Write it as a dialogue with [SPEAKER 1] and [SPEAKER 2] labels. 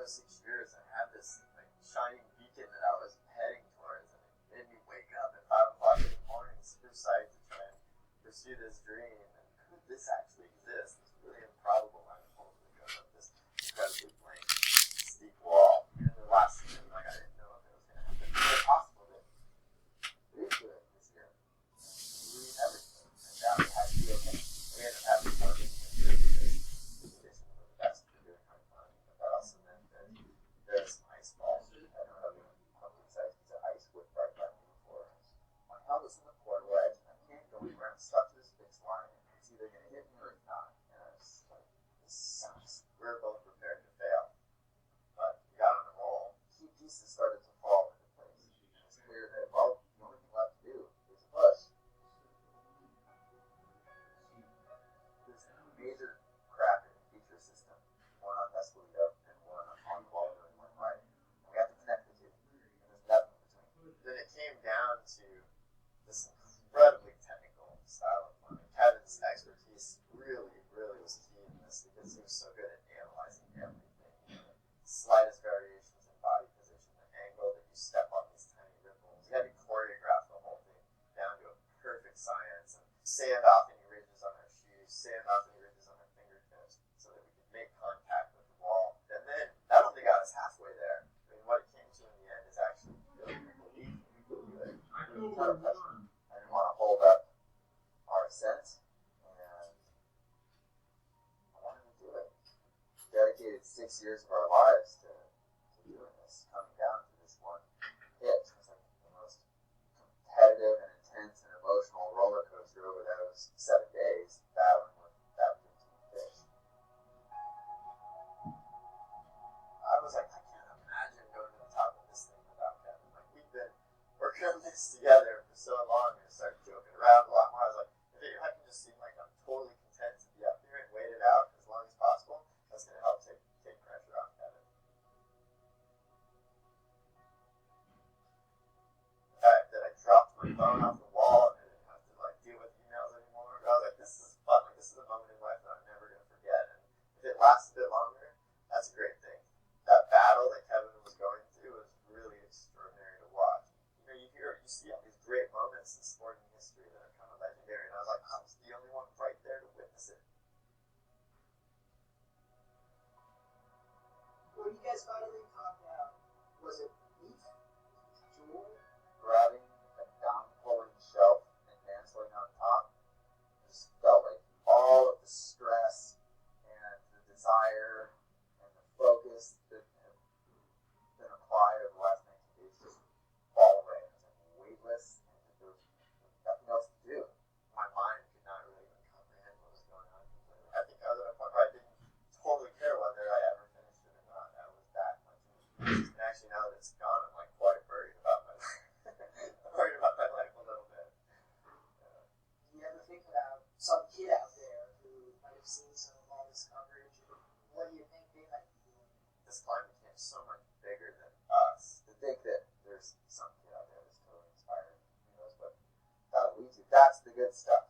[SPEAKER 1] those 6 years, I had this like shining beacon that I was heading towards, and it made me wake up at 5 o'clock in the morning, super psyched to try and pursue this dream. And could this actually exist? This really improbable line of hope that goes up this incredibly blank, steep wall. And the last season, like I didn't know if it was going to happen. It was possible that we do it this year. We never did. And now we had to be okay. We ended up having fun. There's some ice balls. I don't know how many size piece of ice with bright light before. My held is in the portal edge, and I can't go anywhere. I'm stuck to this fixed line. It's either going to hit me or it's not. And I was like, this sucks. We're both prepared to fail. But we got on a roll. Key pieces started to fall into place. And it's clear that, well, the only thing left to do is a push. This major crack in the feature system, one on Escalito and one on the wall. Right. And we have to connect the two. And there's nothing in between. Then it came down to this incredibly technical style of fun. Kevin's expertise really, really was key in this because he was so good at analyzing everything. The slightest variations in body position, the angle that you step on these tiny ripples. You had to choreograph the whole thing down to a perfect science and sand off any ridges on our shoes, sand off any ridges on our fingertips so that we could make contact with the wall. And then that only got us halfway there. I mean, what it came to in the end is actually really belief. I didn't want to hold up our ascent, and I wanted to do it. We dedicated 6 years of our lives to doing this, coming down to this one hit. It was like the most competitive and intense and emotional roller coaster over those 7 days, battling with that 15 fish. I was like, I can't imagine going to the top of this thing without Kevin. Like, we've been working on this together for so long, and I started joking around a lot more. I was like, if I can just seem like I'm totally content to be up here and wait it out as long as possible, that's going to help take pressure off Kevin. The fact that I dropped my phone off the wall and I didn't have to like deal with emails anymore, I was like, this is fun. Like, this is a moment in life that I'm never going to forget. And if it lasts a bit longer, that's a great thing. That battle that Kevin was going through was really extraordinary to watch. You see all these great moments in sporting history that are kind of legendary, and I was like, I was the only one right there to witness it.
[SPEAKER 2] When you guys finally popped out, was it beef, jewel,
[SPEAKER 1] Grabbing a down-pulling shelf and dancing on top, just felt like all of the stress and the desire and the focus that had been applied over the last 19 days just fall away. It was like weightless, and there was nothing else to do. My mind could not really even comprehend what was going on completely. I think I was at a point where I didn't totally care whether I ever finished it or not. I was that much in the and actually now that it's gone, I'm like quite worried about my life. I'm worried about my life a little bit.
[SPEAKER 2] do you ever think about some kid out there who might have seen some of all this coverage, and what do you think they might be doing?
[SPEAKER 1] This climate became so much bigger than us. To think that there's some kid out there that's totally inspired, who knows what that'll lead to. That's the good stuff.